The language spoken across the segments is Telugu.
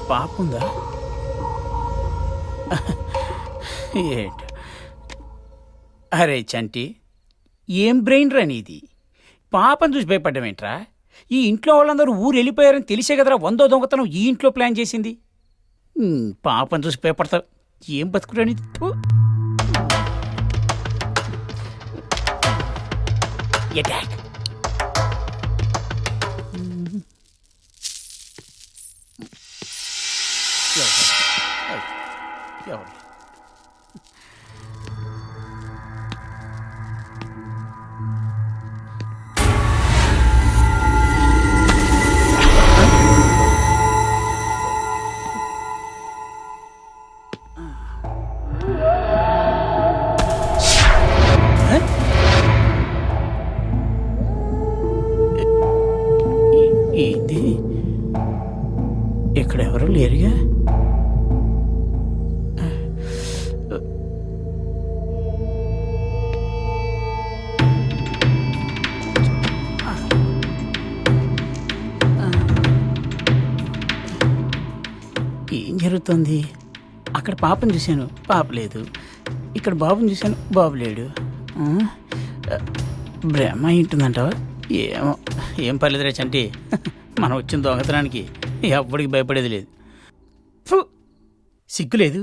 పాప ఉందా? ఏంటి అరే చంటి, ఏం బ్రెయిన్ రా నీది? పాపను చూసి భయపడ్డామేంట్రా? ఈ ఇంట్లో వాళ్ళందరూ ఊరు వెళ్ళిపోయారని తెలిసే కదరా 100 దొంగతనం ఈ ఇంట్లో ప్లాన్ చేసింది. పాపను చూసి భయపడతావు, ఏం బతుకురా నీది? అటాక్. ఎవరు? ఏంది? ఇక్కడ ఎవరు లేరుగా? ఏం జరుగుతుంది? అక్కడ పాపను చూశాను, పాప లేదు. ఇక్కడ బాబుని చూశాను, బాబు లేడు. బ్రహ్మ ఉంటుందంటావా? ఏమో, ఏం పర్లేదురా చంటి, మనం వచ్చిన దొంగతనానికి ఎవ్వడికి భయపడేది లేదు. సిగ్గు లేదు.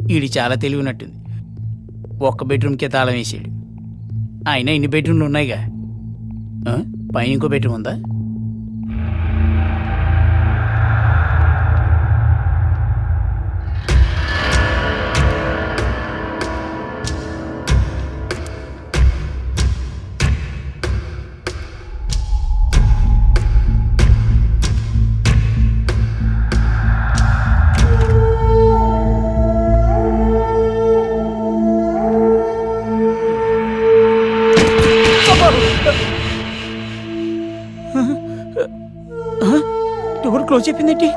వీడి చాలా తెలివి ఉన్నట్టుంది. ఒక్క బెడ్రూమ్కే తాళం వేసాడు. అయినా ఇన్ని బెడ్రూమ్లు ఉన్నాయిగా, పైన ఇంకో బెడ్రూమ్ ఉందా? డోర్ క్లోజ్ చెప్పిందేంటి?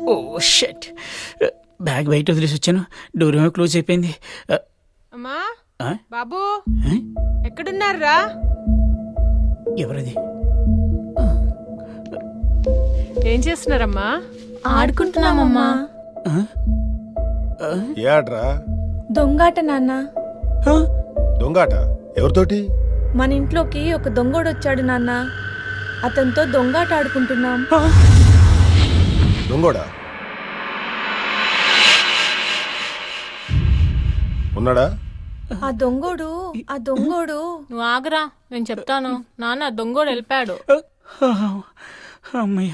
ఓ షట్, బ్యాగ్ బయట వదిలేసి వచ్చాను, డోర్ ఏమో క్లోజ్ అయిపోయింది. అమ్మా, బాబు ఎక్కడున్నారా? ఎవరది? ఏం చేస్తున్నారమ్మా? ఆడుకుంటున్నామమ్మా. ఏడ్రా? దొంగాట నాన్న. దొంగాట? ఎవరితోటి? మన ఇంట్లోకి ఒక దొంగోడు వచ్చాడు నాన్న, అతనితో దొంగాట ఆడుకుంటున్నాం. దొంగోడా? ఉన్నాడా? ఆ దొంగోడు నువ్వు ఆగరా, నేను చెప్తాను. నాన్న, దొంగోడు వెళ్ళిపోయాడు. అమ్మయ్య.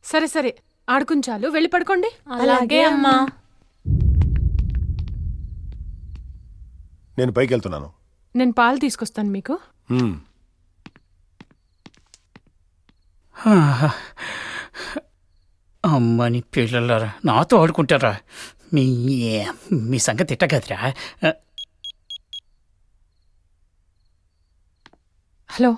సరే సరే, ఆడుకుంచాలు, వెళ్ళి పడుకోండి. అలాగే అమ్మా. నేను పైకి వెళ్తున్నాను. నేను పాలు తీసుకొస్తాను మీకు. అమ్మని పిల్లలారా, నాతో ఆడుకుంటారా? మీ సంగతి తిట్టగదిరా. హలో,